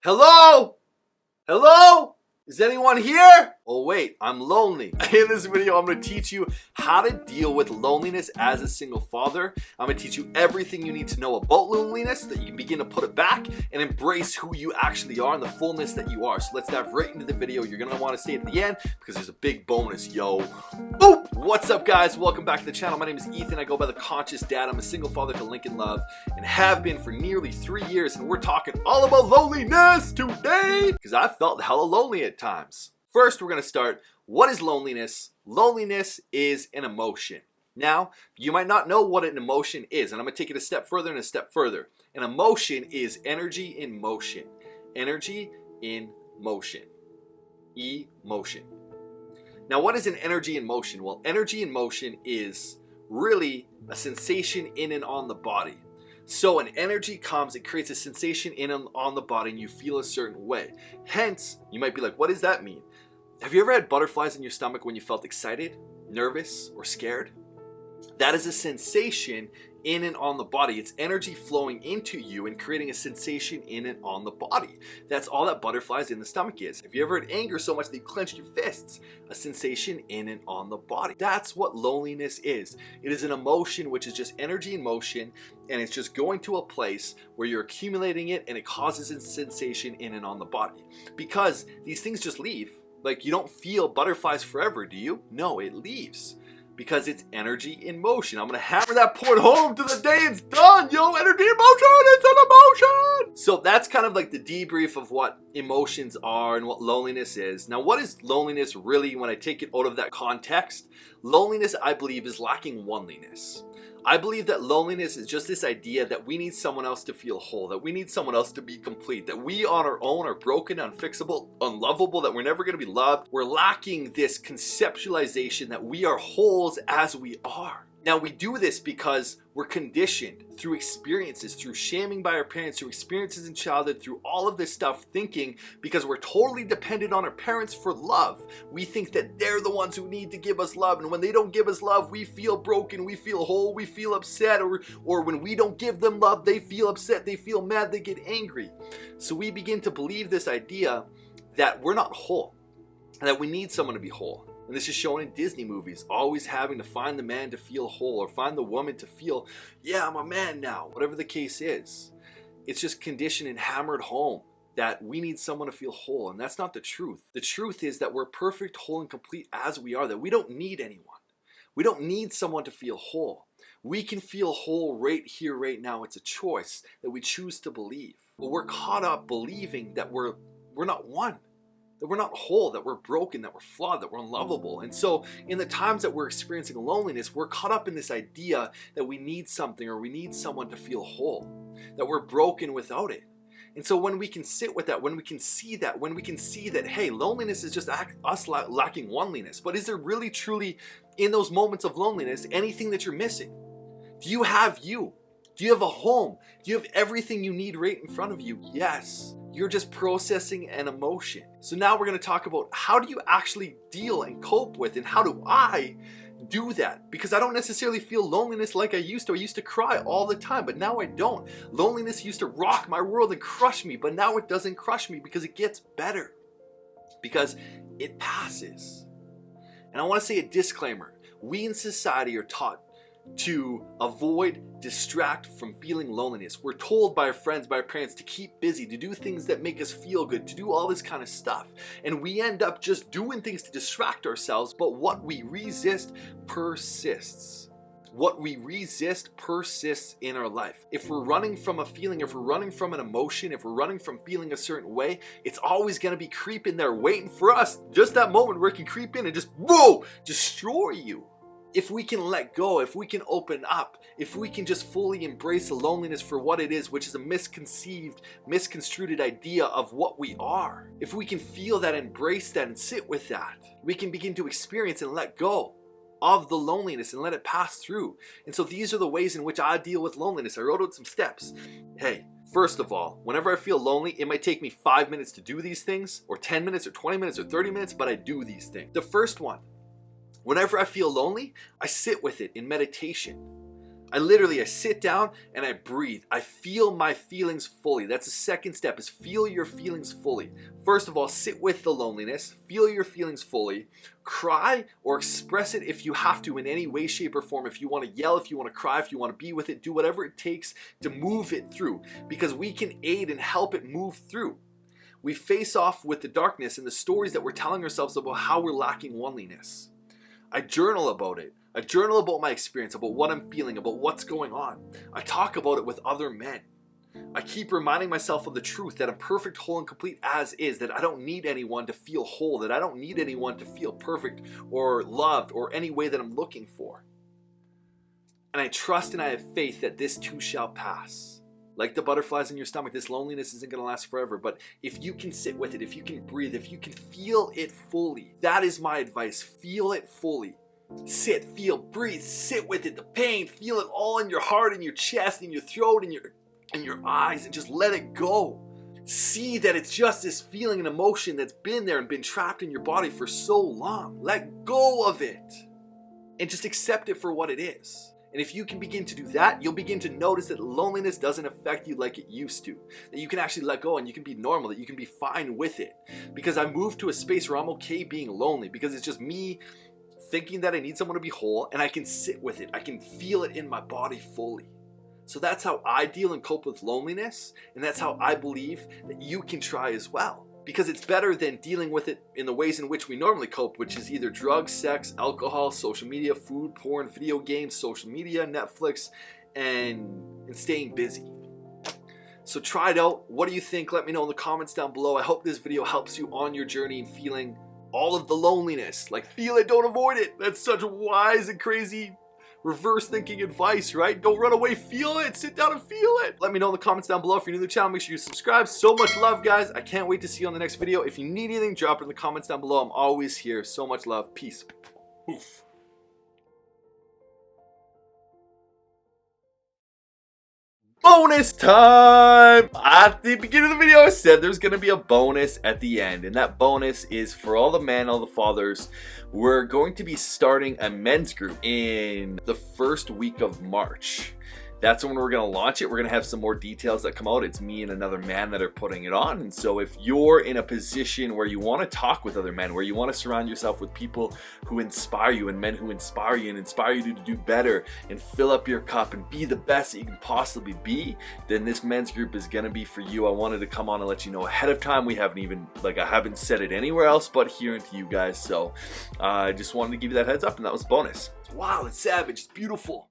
Hello? Hello? Is anyone here? Oh wait, I'm lonely. In this video, I'm going to teach you how to deal with loneliness as a single father. I'm going to teach you everything you need to know about loneliness so that you can begin to put it back and embrace who you actually are and the fullness that you are. So let's dive right into the video. You're going to want to stay at the end because there's a big bonus, yo. Boop! What's up, guys? Welcome back to the channel. My name is Ethan. I go by the Conscious Dad. I'm a single father to Linky and Love and have been for nearly 3 years, and we're talking all about loneliness today because I felt hella lonely at times. First, we're going to start. What is loneliness? Loneliness is an emotion. Now, you might not know what an emotion is, and I'm going to take it a step further and a step further. An emotion is energy in motion. Energy in motion. Emotion. Now, what is an energy in motion? Well, energy in motion is really a sensation in and on the body. So an energy comes, it creates a sensation in and on the body, and you feel a certain way. Hence, you might be like, what does that mean? Have you ever had butterflies in your stomach when you felt excited, nervous, or scared? That is a sensation in and on the body. It's energy flowing into you and creating a sensation in and on the body. That's all that butterflies in the stomach is. Have you ever had anger so much that you clenched your fists? A sensation in and on the body. That's what loneliness is. It is an emotion which is just energy in motion, and it's just going to a place where you're accumulating it and it causes a sensation in and on the body. Because these things just leave. Like, you don't feel butterflies forever, do you? No, it leaves. Because it's energy in motion. I'm going to hammer that point home to the day it's done. Yo, energy in motion, it's an emotion. So that's kind of like the debrief of what emotions are and what loneliness is. Now, what is loneliness really when I take it out of that context? Loneliness, I believe, is lacking oneliness. I believe that loneliness is just this idea that we need someone else to feel whole, that we need someone else to be complete, that we on our own are broken, unfixable, unlovable, that we're never going to be loved. We're lacking this conceptualization that we are wholes as we are. Now, we do this because we're conditioned through experiences, through shaming by our parents, through experiences in childhood, through all of this stuff, thinking because we're totally dependent on our parents for love. We think that they're the ones who need to give us love, and when they don't give us love, we feel broken, we feel whole, we feel upset, or when we don't give them love, they feel upset, they feel mad, they get angry. So we begin to believe this idea that we're not whole, and that we need someone to be whole. And this is shown in Disney movies, always having to find the man to feel whole or find the woman to feel, yeah, I'm a man now, whatever the case is. It's just conditioned and hammered home that we need someone to feel whole, and that's not the truth. The truth is that we're perfect, whole, and complete as we are, that we don't need anyone. We don't need someone to feel whole. We can feel whole right here, right now. It's a choice that we choose to believe. But we're caught up believing that we're not one. That we're not whole, that we're broken, that we're flawed, that we're unlovable. And so in the times that we're experiencing loneliness, we're caught up in this idea that we need something or we need someone to feel whole, that we're broken without it. And so when we can sit with that, when we can see that, hey, loneliness is just us lacking oneliness. But is there really, truly, in those moments of loneliness, anything that you're missing? Do you have you? Do you have a home? Do you have everything you need right in front of you? Yes. You're just processing an emotion. So now we're going to talk about how do you actually deal and cope with, and how do I do that? Because I don't necessarily feel loneliness like I used to. I used to cry all the time, but now I don't. Loneliness used to rock my world and crush me, but now it doesn't crush me because it gets better. Because it passes. And I want to say a disclaimer. We in society are taught to avoid, distract from feeling loneliness. We're told by our friends, by our parents to keep busy, to do things that make us feel good, to do all this kind of stuff. And we end up just doing things to distract ourselves, but what we resist persists. What we resist persists in our life. If we're running from a feeling, if we're running from an emotion, if we're running from feeling a certain way, it's always going to be creeping there waiting for us. Just that moment where it can creep in and just, whoa, destroy you. If we can let go, if we can open up, if we can just fully embrace the loneliness for what it is, which is a misconceived, misconstrued idea of what we are. If we can feel that, embrace that, and sit with that, we can begin to experience and let go of the loneliness and let it pass through. And so these are the ways in which I deal with loneliness. I wrote out some steps. Hey, first of all, whenever I feel lonely, it might take me 5 minutes to do these things, or 10 minutes, or 20 minutes, or 30 minutes, but I do these things. The first one, whenever I feel lonely, I sit with it in meditation. I sit down and I breathe. I feel my feelings fully. That's the second step, is feel your feelings fully. First of all, sit with the loneliness, feel your feelings fully, cry or express it if you have to in any way, shape, or form. If you want to yell, if you want to cry, if you want to be with it, do whatever it takes to move it through, because we can aid and help it move through. We face off with the darkness and the stories that we're telling ourselves about how we're lacking loneliness. I journal about it. I journal about my experience, about what I'm feeling, about what's going on. I talk about it with other men. I keep reminding myself of the truth that I'm perfect, whole, and complete as is, that I don't need anyone to feel whole, that I don't need anyone to feel perfect or loved or any way that I'm looking for. And I trust and I have faith that this too shall pass. Like the butterflies in your stomach, this loneliness isn't going to last forever. But if you can sit with it, if you can breathe, if you can feel it fully, that is my advice. Feel it fully. Sit, feel, breathe, sit with it, the pain, feel it all in your heart, in your chest, in your throat, in your eyes, and just let it go. See that it's just this feeling and emotion that's been there and been trapped in your body for so long. Let go of it and just accept it for what it is. And if you can begin to do that, you'll begin to notice that loneliness doesn't affect you like it used to. That you can actually let go and you can be normal, that you can be fine with it. Because I moved to a space where I'm okay being lonely, because it's just me thinking that I need someone to be whole, and I can sit with it. I can feel it in my body fully. So that's how I deal and cope with loneliness, and that's how I believe that you can try as well. Because it's better than dealing with it in the ways in which we normally cope, which is either drugs, sex, alcohol, social media, food, porn, video games, social media, Netflix, and staying busy. So try it out. What do you think? Let me know in the comments down below. I hope this video helps you on your journey in feeling all of the loneliness. Like, feel it, don't avoid it. That's such wise and crazy reverse thinking advice, right? Don't run away, feel it, sit down and feel it. Let me know in the comments down below. If you're new to the channel, make sure you subscribe. So much love, guys. I can't wait to see you on the next video. If you need anything, drop it in the comments down below. I'm always here. So much love. Peace. Oof. Bonus time! At the beginning of the video, I said there's going to be a bonus at the end, and that bonus is for all the men, all the fathers. We're going to be starting a men's group in the first week of March. That's when we're going to launch it. We're going to have some more details that come out. It's me and another man that are putting it on. And so if you're in a position where you want to talk with other men, where you want to surround yourself with people who inspire you and men who inspire you and inspire you to do better and fill up your cup and be the best that you can possibly be, then this men's group is going to be for you. I wanted to come on and let you know ahead of time. We haven't even, I haven't said it anywhere else but here and to you guys. So I just wanted to give you that heads up, and that was bonus. Wow, it's savage. It's beautiful.